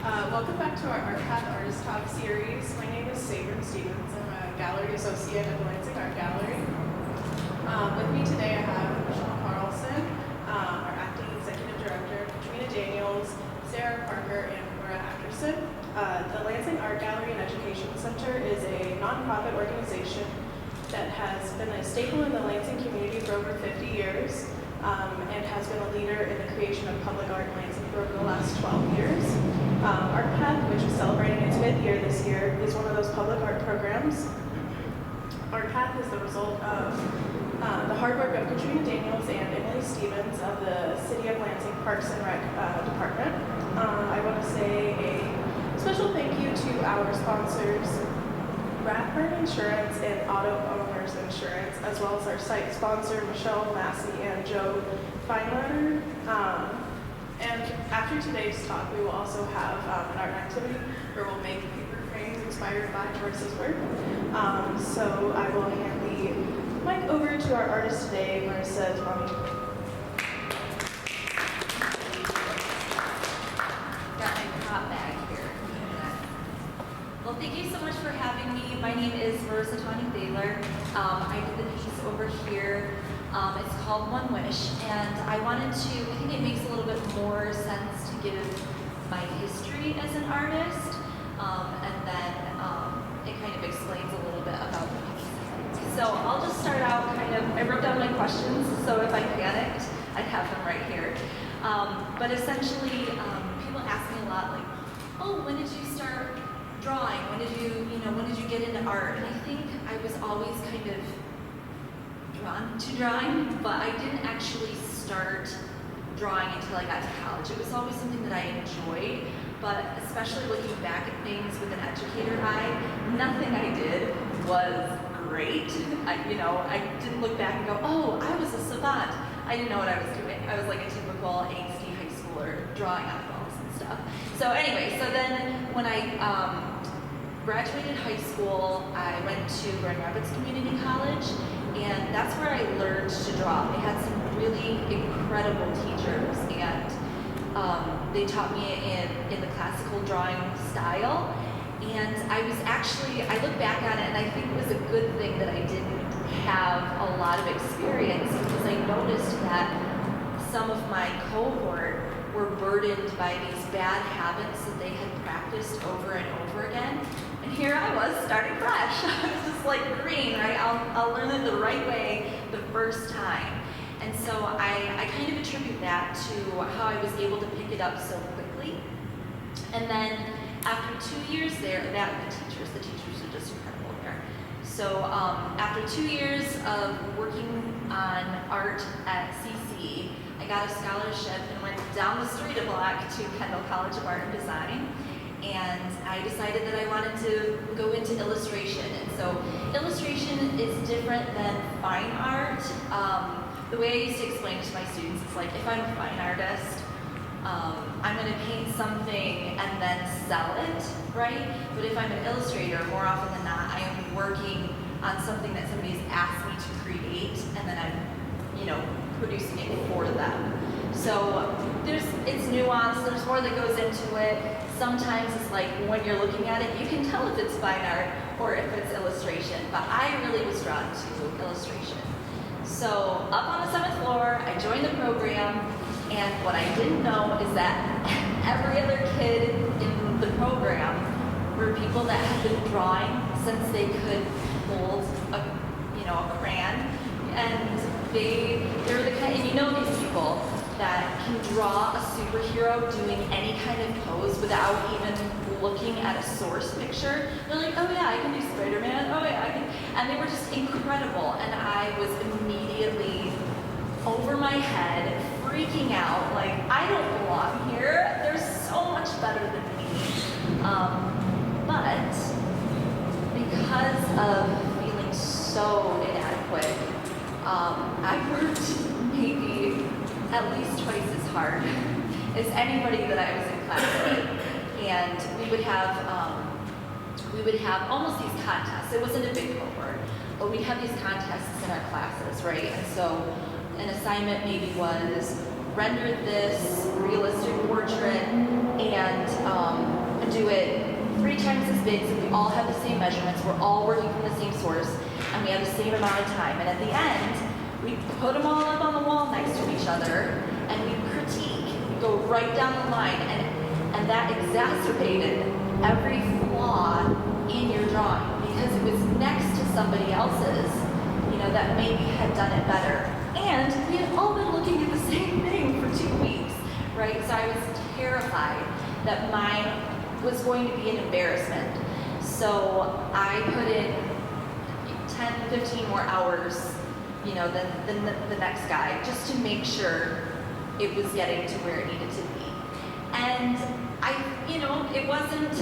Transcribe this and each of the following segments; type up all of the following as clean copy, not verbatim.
Welcome back to our ArtPath Artist Talks series. My name is Sabrin Stevens. I'm a gallery associate at the Lansing Art Gallery. With me today I have Michelle Carlson, our acting executive director, Katrina Daniels, Sarah Parker, and Laura Ackerson. The Lansing Art Gallery and Education Center is a nonprofit organization that has been a staple in the Lansing community for over 50 years. And has been a leader in the creation of public art in Lansing for over the last 12 years. ArtPath, which is celebrating its 5th year this year, is one of those public art programs. ArtPath is the result of the hard work of Katrina Daniels and Emily Stevens of the City of Lansing Parks and Rec Department. I want to say a special thank you to our sponsors, Rathburn Insurance and Auto Owners Insurance, as well as our site sponsor, Michelle Massey and Joe Feinleiter. And after today's talk, we will also have an art activity where we'll make paper frames inspired by Marissa's work. So I will hand the mic over to our artist today, Marissa Tawney. Got my prop bag here. Well, thank you so much for having me. My name is Marissa Thaler. I did the piece over here. It's called One Wish, and I think it makes a little bit more sense to give my history as an artist, and then it kind of explains a little bit about the piece. So I'll just start out I wrote down my questions, so if I panicked, I'd have them right here. But essentially, people ask me a lot, like, oh, when did you start drawing? When did you get into art? And I think I was always kind of drawn to drawing, but I didn't actually start drawing until I got to college. It was always something that I enjoyed, but especially looking back at things with an educator eye, nothing I did was great. I didn't look back and go, oh, I was a savant. I didn't know what I was doing. I was like a typical angsty high schooler drawing eyeballs and stuff. So anyway, then when I graduated high school, I went to Grand Rapids Community College, and that's where I learned to draw. They had some really incredible teachers, and they taught me in the classical drawing style. And I look back on it, and I think it was a good thing that I didn't have a lot of experience, because I noticed that some of my cohort were burdened by these bad habits that they had practiced over and over again. And here I was starting fresh. I was just like green, right? I'll learn it the right way the first time. And so I kind of attribute that to how I was able to pick it up so quickly. And then after 2 years there, the teachers are just incredible there. So after 2 years of working on art at CC, I got a scholarship and went down the street a block to Kendall College of Art and Design. And I decided that I wanted to go into illustration. And so illustration is different than fine art. The way I used to explain it to my students is like, if I'm a fine artist, I'm going to paint something and then sell it, right? But if I'm an illustrator, more often than not, I am working on something that somebody's asked me to create, and then I'm, producing it for them. So it's nuanced. There's more that goes into it. Sometimes it's like when you're looking at it, you can tell if it's fine art or if it's illustration. But I really was drawn to illustration. So up on the 7th floor, I joined the program. And what I didn't know is that every other kid in the program were people that had been drawing since they could hold a crayon. And they're the kind, and these people that can draw a superhero doing any kind of pose without even looking at a source picture. They're like, oh yeah, I can do Spider-Man, oh yeah, I can. And they were just incredible. And I was immediately over my head, freaking out, like, I don't belong here. They're so much better than me. But because of feeling so inadequate, I worked maybe at least twice as hard as anybody that I was in class with. And we would have almost these contests. It wasn't a big cohort, but we'd have these contests in our classes, right? And so an assignment maybe was render this realistic portrait and do it 3 times as big so we all have the same measurements, we're all working from the same source, and we have the same amount of time. And at the end, we put them all up on the wall next to each other, and we critique, we go right down the line, and that exacerbated every flaw in your drawing because it was next to somebody else's, that maybe had done it better. And we had all been looking at the same thing for 2 weeks, right? So I was terrified that mine was going to be an embarrassment. So I put in 10, 15 more hours, than the next guy, just to make sure it was getting to where it needed to be. And it wasn't,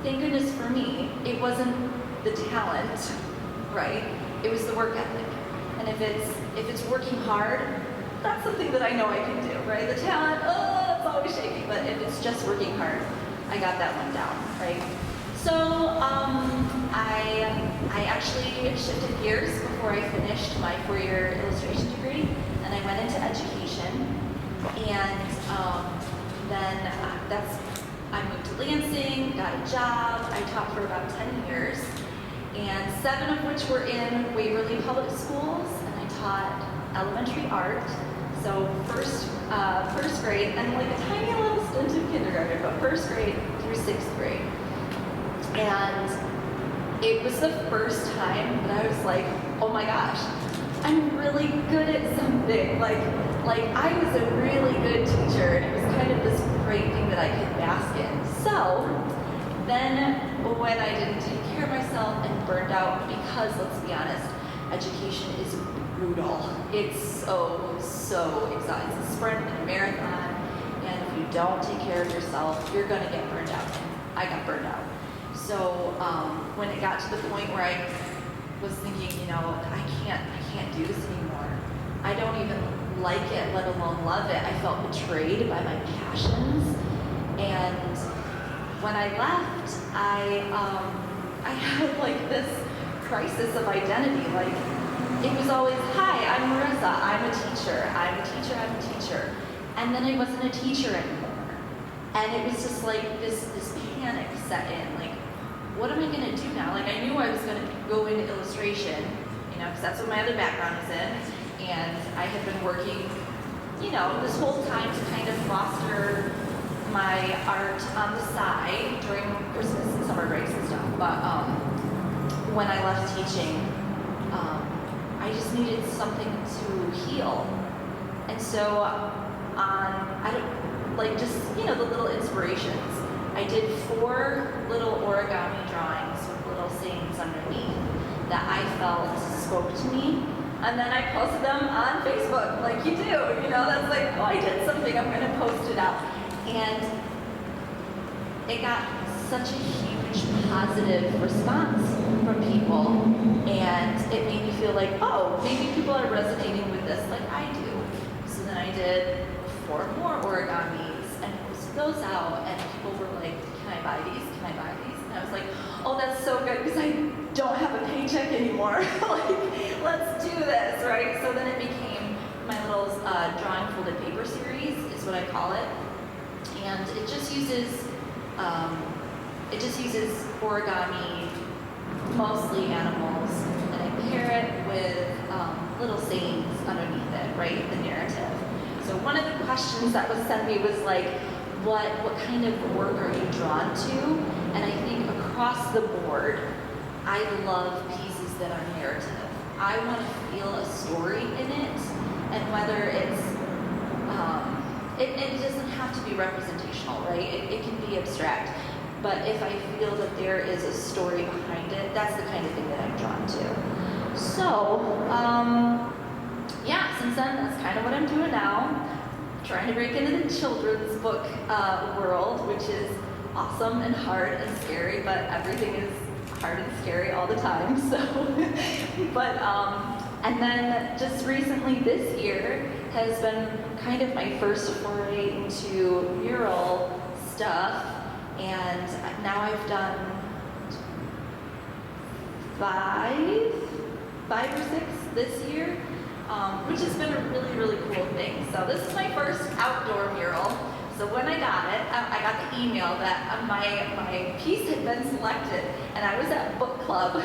thank goodness for me, it wasn't the talent, right? It was the work ethic. And if it's working hard, that's something that I know I can do, right? The talent, it's always shaky, but if it's just working hard, I got that one down, right? So I actually shifted gears before I finished my 4-year illustration degree, and I went into education. And then I moved to Lansing, got a job. I taught for about 10 years, and 7 of which were in Waverly Public Schools, and I taught elementary art. So first grade, and like a tiny little stint in kindergarten, but 1st grade through 6th grade. And it was the first time that I was like, oh my gosh, I'm really good at something. Like I was a really good teacher, and it was kind of this great thing that I could bask in. So then when I didn't take care of myself and burned out, because let's be honest, education is brutal. It's so exciting. It's a sprint and a marathon, and if you don't take care of yourself, you're gonna get burned out. And I got burned out. So when it got to the point where I was thinking, I can't do this anymore. I don't even like it, let alone love it. I felt betrayed by my passions, and when I left, I had like this crisis of identity. Like it was always, hi, I'm Marissa, I'm a teacher, I'm a teacher. And then I wasn't a teacher anymore. And it was just like this panic set in. Like, what am I gonna do now? Like I knew I was gonna go into illustration, because that's what my other background is in. And I had been working, this whole time to kind of foster my art on the side during Christmas and summer breaks and stuff. But when I left teaching, I just needed something to heal. And so the little inspirations. I did 4 little origami drawings with little sayings underneath that I felt spoke to me. And then I posted them on Facebook, like you do, that's like, oh, I did something, I'm gonna post it out. And it got such a huge positive response from people, and it made me feel like, oh, maybe people are resonating with this like I do. So then I did 4 more origamis and posted those out, and people were like, can I buy these? Can I buy these? And I was like, oh, that's so good, because I don't have a paycheck anymore. Like, let's do this, right? So then it became my little drawing folded paper series, is what I call it. And it just uses origami, mostly animals, and I pair it with little sayings underneath it, right? The narrative. So one of the questions that was sent me was like, what kind of work are you drawn to? And I think across the board, I love pieces that are narrative. I want to feel a story in it, and whether it's it doesn't have to be representational, right? It can be abstract. But if I feel that there is a story behind it, that's the kind of thing that I'm drawn to. So, since then, that's kind of what I'm doing now. Trying to break into the children's book world, which is awesome and hard and scary, but everything is hard and scary all the time, so. And then just recently this year has been kind of my first foray into mural stuff, and now I've done 5 or 6 this year. which has been a really, really cool thing. So this is my first outdoor mural. So when I got it, I got the email that my piece had been selected, and I was at book club.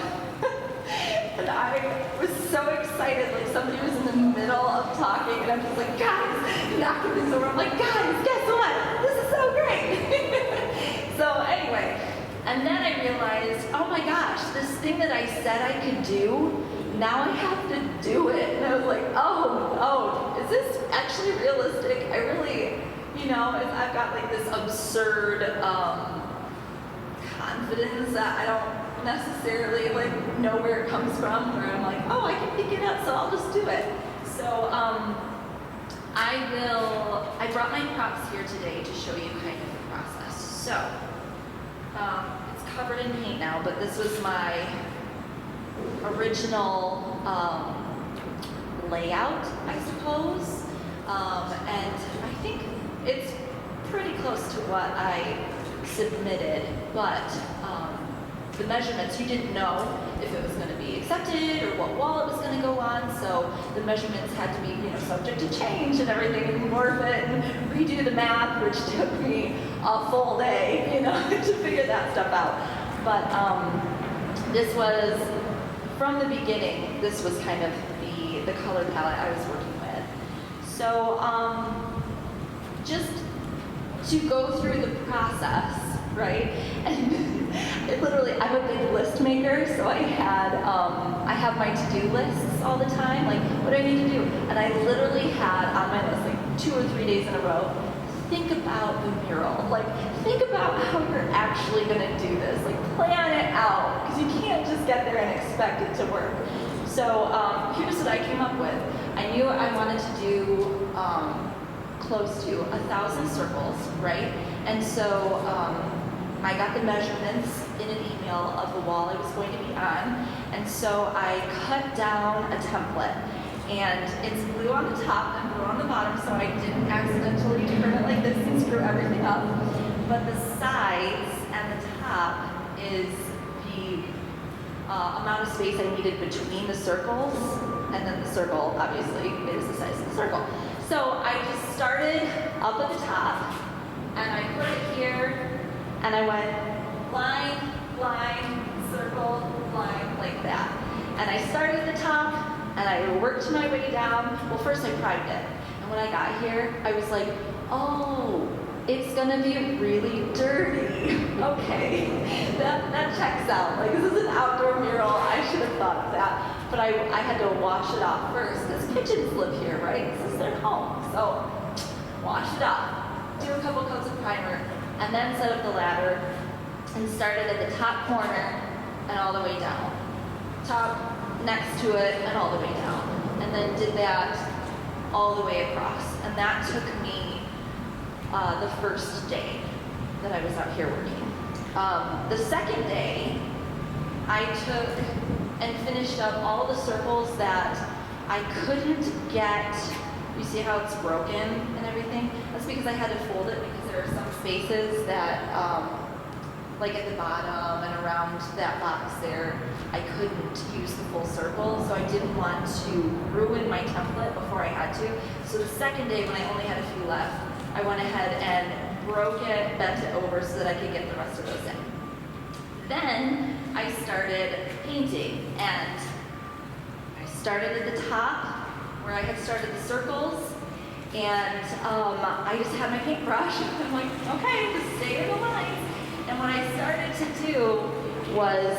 And I was so excited, like somebody was in the middle of talking, and I'm just like, guys, knocking things over. I'm like, guys, guess what? This is so great. So anyway, and then I realized, oh my gosh, this thing that I said I could do, now I have to do it. And I was like, oh, is this actually realistic? I really, I've got like this absurd confidence that I don't necessarily like know where it comes from, where I'm like, oh, I can pick it up, so I'll just do it. So I brought my props here today to show you kind of the process. So it's covered in paint now, but this was my original layout, I suppose. And I think it's pretty close to what I submitted, but the measurements, you didn't know if it was going to be accepted or what wall it was going to go on, so the measurements had to be, subject to change and everything, and morph it and redo the math, which took me a full day, to figure that stuff out. But this was, from the beginning, this was kind of the color palette I was working with. So just to go through the process, right? And literally, I'm a big list maker, so I have my to-do lists all the time, like, what do I need to do? And I literally had on my list, like, 2 or 3 days in a row, think about the mural. Like, think about how you're actually gonna do this. Like, plan it out, because you can't just get there and expect it to work. So here's what I came up with. I knew I wanted to do close to 1,000 circles, right? And so I got the measurements in an email of the wall I was going to be on, and so I cut down a template, and it's blue on the top and blue on the bottom, so I didn't accidentally turn it like this and screw everything up. But the sides and the top is the amount of space I needed between the circles, and then the circle obviously is the size of the circle. So I just started up at the top, and I put it here, and I went line, line, circle, line, like that. And I started at the top, and I worked my way down. Well, first I primed it. And when I got here, I was like, oh, it's gonna be really dirty. Okay, that checks out. Like, this is an outdoor mural. I should have thought of that. But I had to wash it off first, because pigeons live here, right? This is their home. So, wash it off. Do a couple coats of primer, and then set up the ladder, and started at the top corner and all the way down. Top next to it and all the way down. And then did that all the way across. And that took me the first day that I was out here working. The second day, I took and finished up all the circles that I couldn't get. You see how it's broken and everything? That's because I had to fold it, because there are some spaces that, like at the bottom and around that box there, I couldn't use the full circle, so I didn't want to ruin my template before I had to. So the second day, when I only had a few left, I went ahead and broke it, bent it over so that I could get the rest of those in. Then I started painting, and I started at the top where I had started the circles, and I just had my paintbrush. I'm like, okay, just stay in the lines. And what I started to do was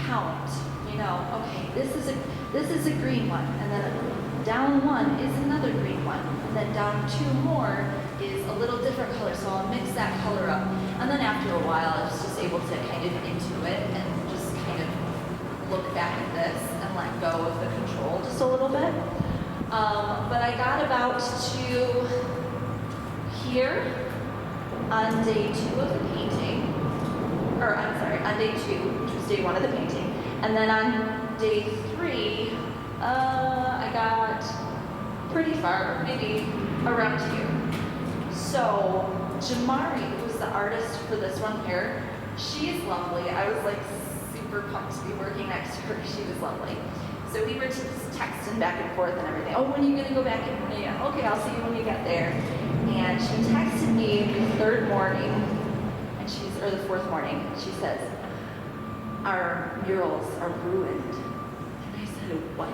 count. Okay, this is a green one, and then down one is another green one, and then down 2 more is a little different color, so I'll mix that color up. And then after a while, I was just able to kind of intuit and just kind of look back at this and let go of the control just a little bit. But I got about to here on day 2 of the painting, or I'm sorry, on day 2, which was day 1 of the painting. And then on day 3, I got pretty far, maybe around here. So Jamari, who's the artist for this one here, she's lovely. I was like super pumped to be working next to her. She was lovely. So we were just texting back and forth and everything. Oh, when are you gonna go back in? Yeah, okay, I'll see you when you get there. And she texted me the third morning, or the fourth morning. She says, our murals are ruined. And I said, what?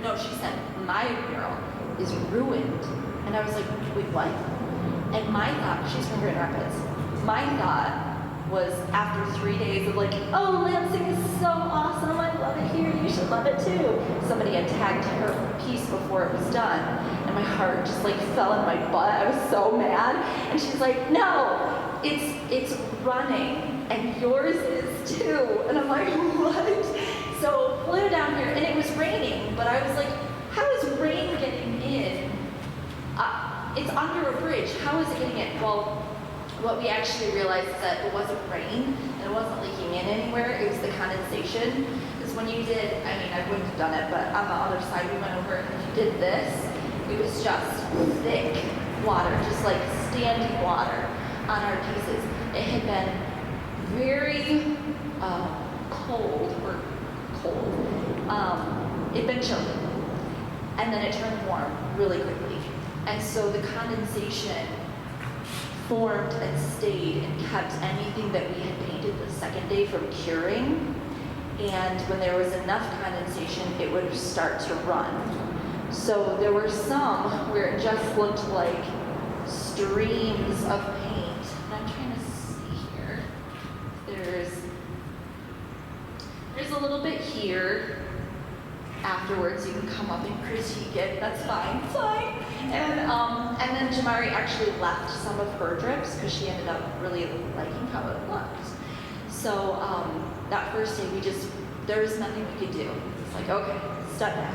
No, she said, my mural is ruined. And I was like, wait, what? And my thought, she's from Grand Rapids, my thought was after 3 days of like, oh, Lansing is so awesome, I love it here, you should love it too. Somebody had tagged her piece before it was done, and my heart just like fell in my butt. I was so mad. And she's like, no, it's running, and yours is too. And I'm like, what? So flew down here, and it was raining, but I was like, how is rain getting in? It's under a bridge, how is it getting in? Well, what we actually realized is that it wasn't rain, and it wasn't leaking in anywhere, it was the condensation. Because when you did, I mean, I wouldn't have done it, but on the other side we went over, and if you did this, it was just thick water, just like standing water on our pieces. It had been very cold. It'd been chilly, and then it turned warm really quickly. And so the condensation formed and stayed and kept anything that we had painted the second day from curing. And when there was enough condensation, it would start to run. So there were some where it just looked like streams of paint. And I'm trying to see here. There's a little bit here. Afterwards, you can come up and critique it. That's fine, fine. And then Jamari actually left some of her drips because she ended up really liking how it looked. So that first day, there was nothing we could do. It's like, okay, step back.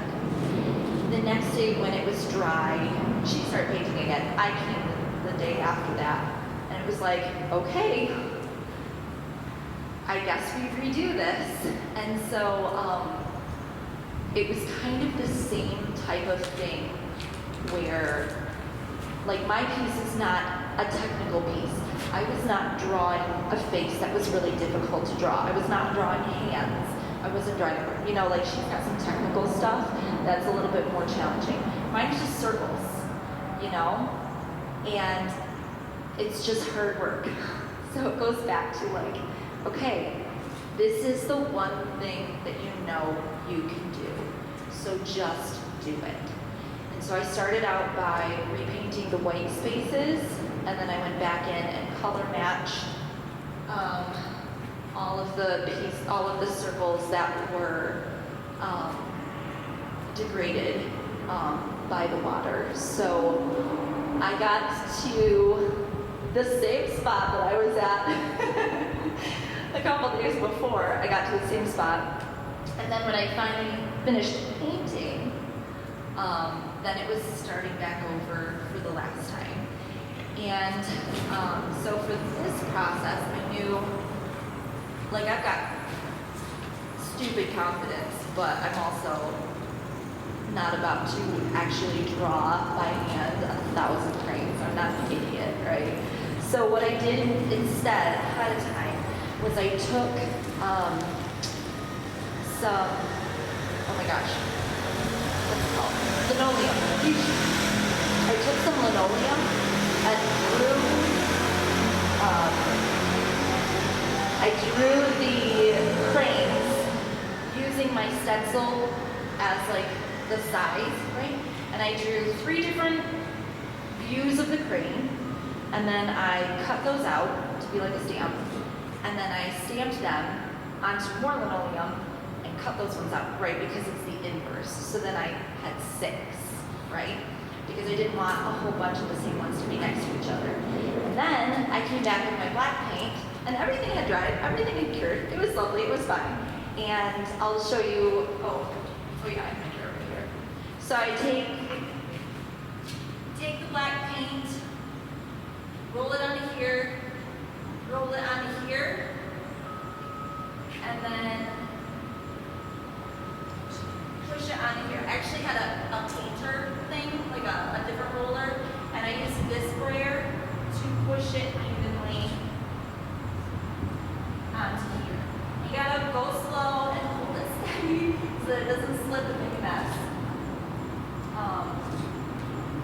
The next day when it was dry, she started painting again. I came the day after that, and it was like, okay, I guess we redo this. And so it was kind of the same type of thing where, like, my piece is not a technical piece. I was not drawing a face that was really difficult to draw. I was not drawing hands. I wasn't drawing, like she's got some technical stuff that's a little bit more challenging. Mine's just circles, and it's just hard work. So it goes back to like, okay, this is the one thing that you can do. So just do it. And so I started out by repainting the white spaces, and then I went back in and color matched all of the circles that were degraded by the water. So I got to the same spot that I was at a couple days before. I got to the same spot, and then when I finally finished painting, then it was starting back over for the last time. And so for this process, I knew, like, I've got stupid confidence, but I'm also not about to actually draw by hand 1,000 frames. I'm not an idiot, right? So what I did instead, ahead of time, was I took some, oh my gosh, what's it called? Linoleum. I took some linoleum and drew the cranes using my stencil as like the size, right? And I drew 3 different views of the crane, and then I cut those out to be like a stamp, and then I stamped them onto more linoleum and cut those ones out, right? Because it's the inverse. So then I had 6, right? Because I didn't want a whole bunch of the same ones to be next to each other. And then I came back with my black paint, and everything had dried, everything had cured. It was lovely, it was fine. And I'll show you, oh yeah, I have it over here. So I take the black paint, roll it onto here, roll it onto here, and then push it onto here. I actually had a painter thing, like a different roller, and I used this sprayer to push it evenly onto here. You gotta go slow and hold it steady so that it doesn't slip and make a mess.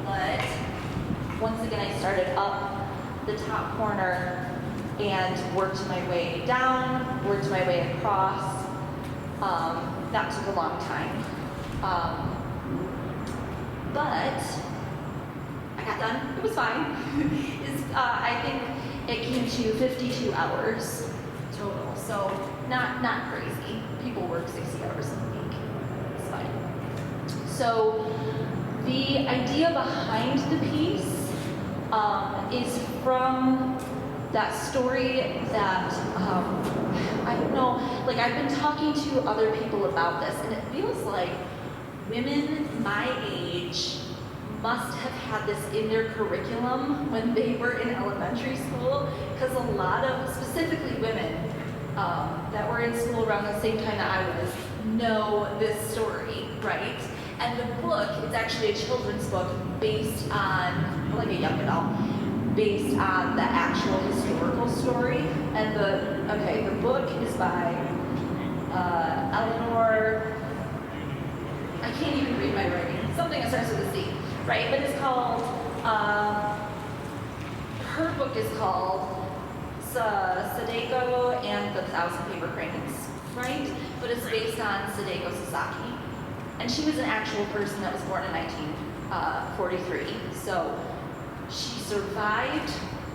But once again, I started up the top corner and worked my way down, worked my way across. That took a long time. But I got done. It was fine. I think it came to 52 hours total. So not crazy. People work 60 hours in a week. It's fine. So the idea behind the piece is from that story that, I don't know, like I've been talking to other people about this, and it feels like women my age must have had this in their curriculum when they were in elementary school, because a lot of, specifically women that were in school around the same time that I was, know this story, right? And the book is actually a children's book based on, like a young adult, based on the actual historical story. And the book is by Eleanor, I can't even read my writing, something that starts with a C, right? But it's called, her book is called Sadako and the Thousand Paper Cranes, right? But it's based on Sadako Sasaki. And she was an actual person that was born in 1943. So she survived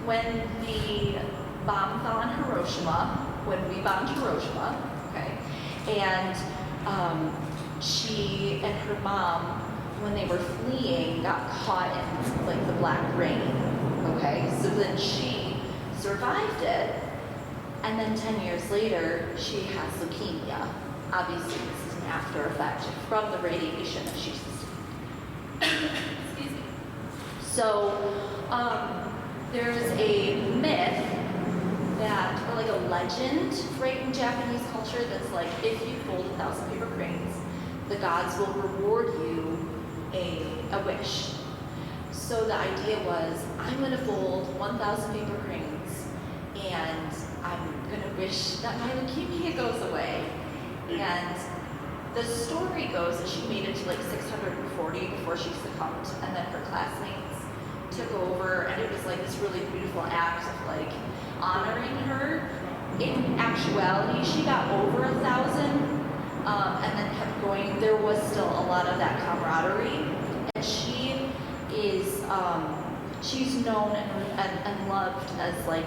when the bomb fell on Hiroshima, when we bombed Hiroshima, okay? And she and her mom, when they were fleeing, got caught in like the black rain, okay? So then she survived it, and then 10 years later, she has leukemia. Obviously, this is an after effect from the radiation that she sustained. Excuse me. So there's a myth that, or like a legend, right, in Japanese culture that's like, if you fold 1,000 paper cranes, the gods will reward you a wish. So the idea was, I'm going to fold 1,000 paper cranes, and I'm going to wish that my leukemia goes away. And the story goes that she made it to like 640 before she succumbed, and then her classmates took over, and it was like this really beautiful act of like honoring her. In actuality, she got over 1,000, and then kept going. There was still a lot of that camaraderie, and she is, she's known and loved as like,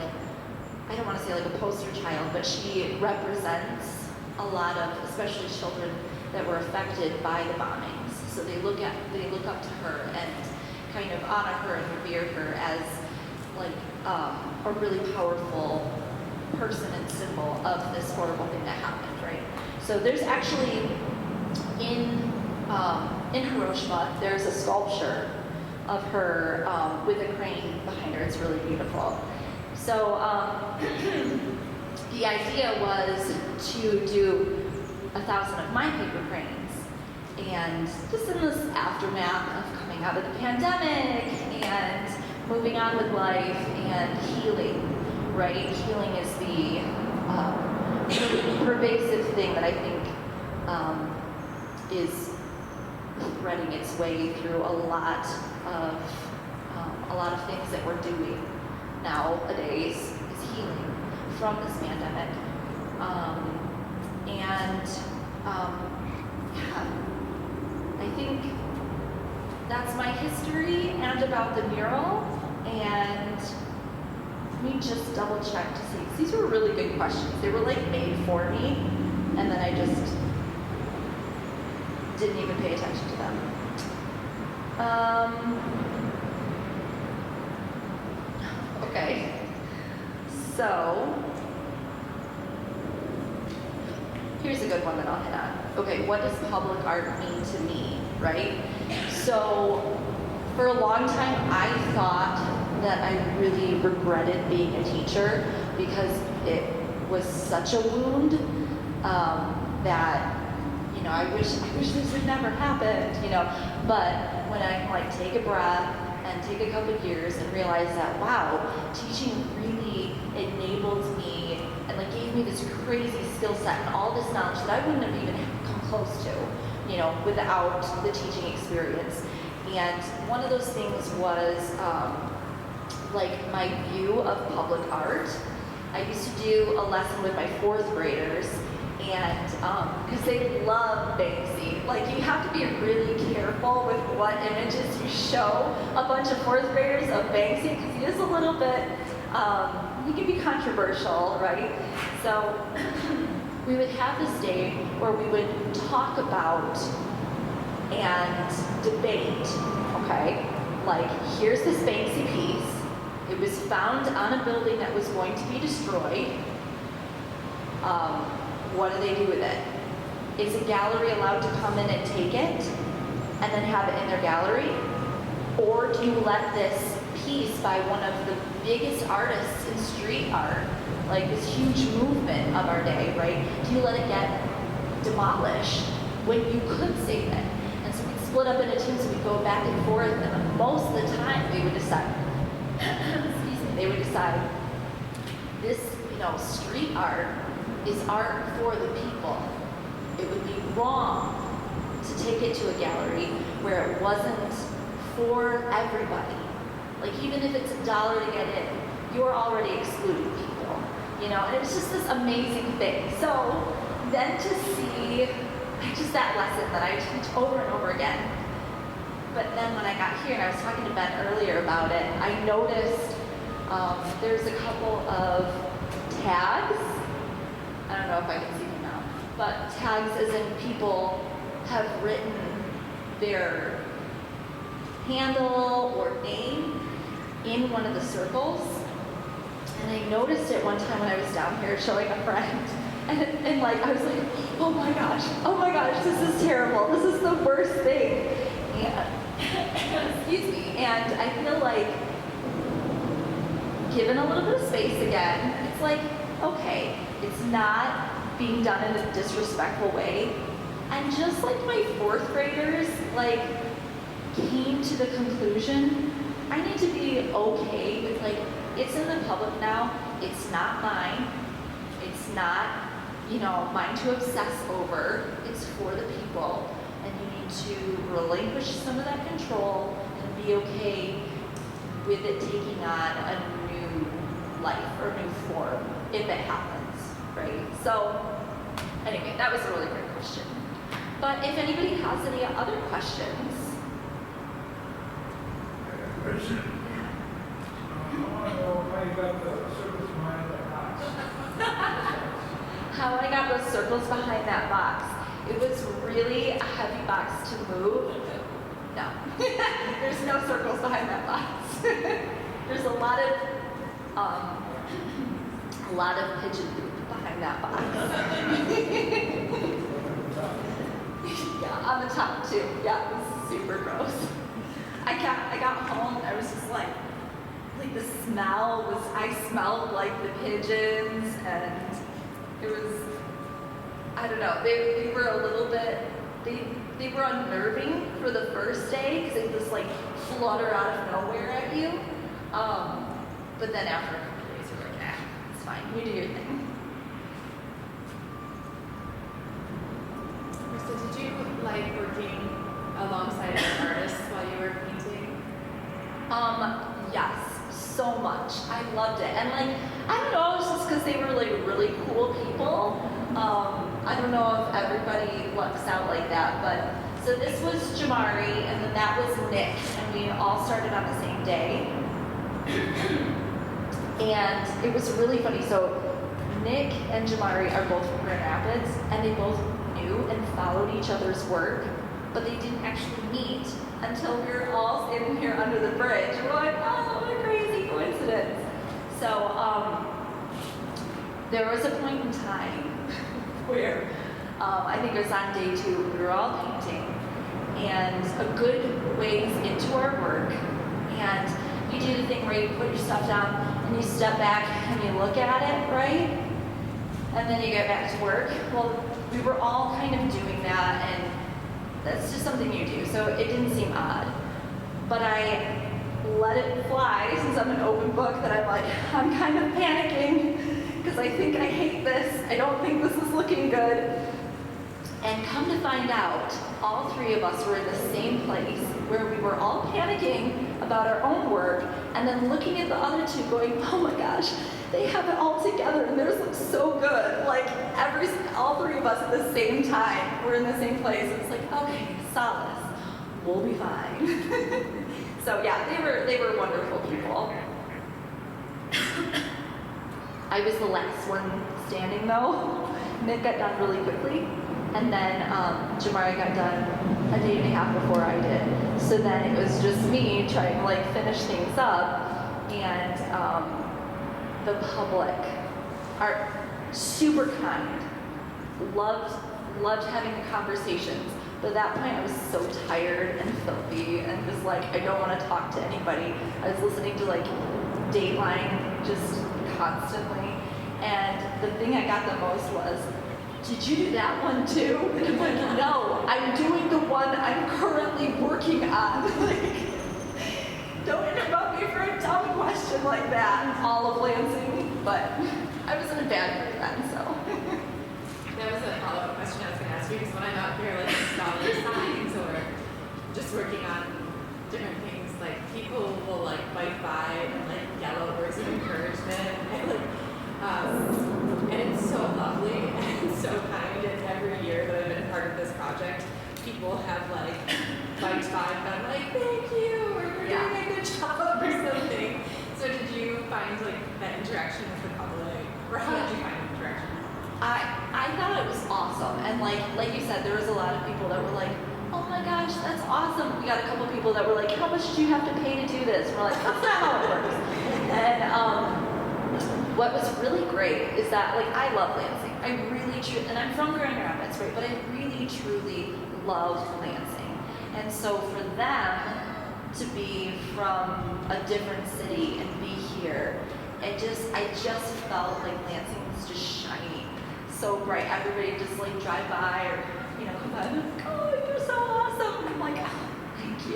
I don't want to say like a poster child, but she represents a lot of, especially children that were affected by the bombings. So they look up to her and kind of honor her and revere her as like a really powerful person and symbol of this horrible thing that happened, right? So there's actually in Hiroshima, there's a sculpture of her with a crane behind her. It's really beautiful. So the idea was to do 1,000 of my paper cranes, and just in this aftermath of coming out of the pandemic and moving on with life and healing, right? Healing is the pervasive thing that I think is threading its way through a lot of things that we're doing nowadays, is healing from this pandemic. Yeah, I think that's my history and about the mural. And let me just double check to see, because these were really good questions. They were like made for me, and then I just didn't even pay attention to them. Okay, so here's a good one that I'll hit on. Okay, what does public art mean to me, right? So for a long time, I thought that I really regretted being a teacher because it was such a wound that, you know, I wish this had never happened, you know. But when I can like take a breath and take a couple years and realize that, wow, teaching really enabled me and like gave me this crazy skill set and all this knowledge that I wouldn't have even come supposed to, you know, without the teaching experience. And one of those things was like my view of public art. I used to do a lesson with my fourth graders, and because they love Banksy. Like, you have to be really careful with what images you show a bunch of fourth graders of Banksy, because he is a little bit, he can be controversial, right? So we would have this day where we would talk about and debate, okay? Like, here's this Banksy piece. It was found on a building that was going to be destroyed. What do they do with it? Is a gallery allowed to come in and take it and then have it in their gallery? Or do you let this piece by one of the biggest artists in street art, like this huge movement of our day, right? Do you let it get demolished when you could save it? And so we'd split up into teams and we'd go back and forth, and most of the time they would decide, excuse me, they would decide this, you know, street art is art for the people. It would be wrong to take it to a gallery where it wasn't for everybody. Like, even if it's $1 to get in, you're already excluding people, you know? And it was just this amazing thing. So then to see just that lesson that I teach over and over again. But then when I got here, and I was talking to Ben earlier about it, I noticed there's a couple of tags. I don't know if I can see them now, but tags as in people have written their handle or name in one of the circles. And I noticed it one time when I was down here showing a friend, and like, I was like, oh my gosh, this is terrible. This is the worst thing. And, excuse me, and I feel like, given a little bit of space again, it's like, okay, it's not being done in a disrespectful way. And just like my fourth graders, like, came to the conclusion, I need to be okay with, like, it's in the public now, it's not mine, it's not, you know, mine to obsess over, it's for the people, and you need to relinquish some of that control and be okay with it taking on a new life or new form if it happens, right? So anyway, that was a really great question. But if anybody has any other questions. Question. I want to know how you got the circles behind that box. How I got those circles behind that box. It was really a heavy box to move. No, there's no circles behind that box. There's a lot of pigeon poop behind that box. Yeah, on the top too. Yeah, it was super gross. I got home and I was just like the smell was, I smelled like the pigeons, and it was, I don't know, they were a little bit, they were unnerving for the first day because they just like flutter out of nowhere at you. But then after a couple of days, you're like, it's fine, you do your thing. Marissa, did you like working alongside other artists while you were painting? Yes, so much. I loved it. And like, I don't know, it's just because they were like really cool people. I don't know if everybody lucks out like that, but so this was Jamari, and then that was Nick, and we all started on the same day. And it was really funny. So Nick and Jamari are both from Grand Rapids, and they both knew and followed each other's work, but they didn't actually meet until we were all standing here under the bridge. We're like, oh, what a crazy coincidence. So there was a point in time where I think it was on day 2, we were all painting, and a good ways into our work, and you do the thing where you put your stuff down and you step back and you look at it, right? And then you get back to work. Well, we were all kind of doing that, and that's just something you do, so it didn't seem odd. But I let it fly, since I'm an open book, that I'm like, I'm kind of panicking, because I think I hate this. I don't think this is looking good. And come to find out, all three of us were in the same place where we were all panicking about our own work and then looking at the other two going, oh my gosh, they have it all together and theirs looks so good. Like all three of us at the same time were in the same place. It's like, okay, solace, we'll be fine. So yeah, they were wonderful people. I was the last one standing though. Nick got done really quickly. And then Jamari got done a day and a half before I did. So then it was just me trying to like finish things up. And the public are super kind. Loved having the conversations. But at that point I was so tired and filthy and was like, I don't want to talk to anybody. I was listening to like Dateline just constantly. And the thing I got the most was, did you do that one too? And I'm like, no, I'm doing the one I'm currently working on. Like, don't interrupt me for a dumb question like that. All of Lansing, but I was in a bad mood then, so. That was a follow-up question I was going to ask you, because when I'm out here, like scholar signs or just working on different things, like people will like bike by and like yell out words of encouragement, and like, and it's so lovely and so kind. And every year that I've been part of this project, people have like biked by and I'm like, thank you, or you're doing a good job or something. So did you find like that interaction with the public, or how did you find the interaction? I thought it was awesome, and like you said, there was a lot of people that were like, oh my gosh, that's awesome. We got a couple people that were like, how much did you have to pay to do this? And we're like, that's not how it works. And what was really great is that, like, I love Lansing. I really and I'm from Grand Rapids, right? But I really truly love Lansing. And so for them to be from a different city and be here, I just felt like Lansing was just shining so bright. Everybody just like drive by or, you know, come by and like, oh, you're so awesome. And I'm like, oh, thank you.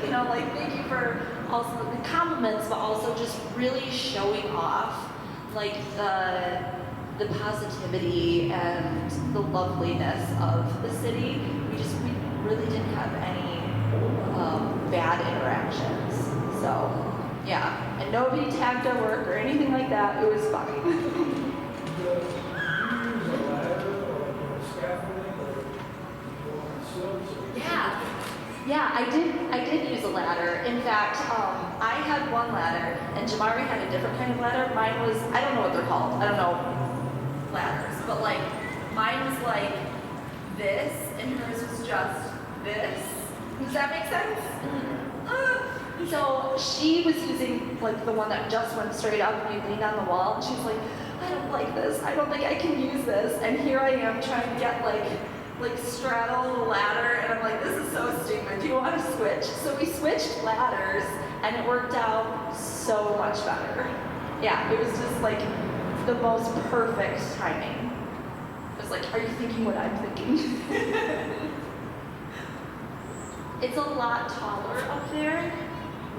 You know, like, thank you for also the compliments, but also just really showing off like the positivity and the loveliness of the city. We really didn't have any bad interactions. So yeah, and nobody tagged our work or anything like that. It was fine. Yeah, I did use a ladder. In fact, I had one ladder, and Jamari had a different kind of ladder. Mine was, I don't know what they're called. I don't know ladders, but like, mine was like this, and hers was just this. Does that make sense? So she was using like the one that just went straight up and you leaned on the wall, and she was like, I don't like this. I don't think I can use this. And here I am trying to get like straddle the ladder, and I'm like, this is so stupid. Do you want to switch? So we switched ladders, and it worked out so much better. Yeah, it was just like the most perfect timing. It was like, are you thinking what I'm thinking? It's a lot taller up there.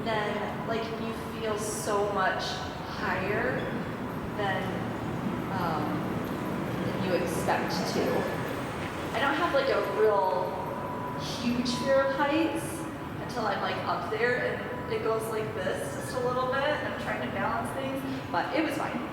Then like you feel so much higher than you expect to. I don't have like a real huge fear of heights until I'm like up there and it goes like this just a little bit. I'm trying to balance things, but it was fine.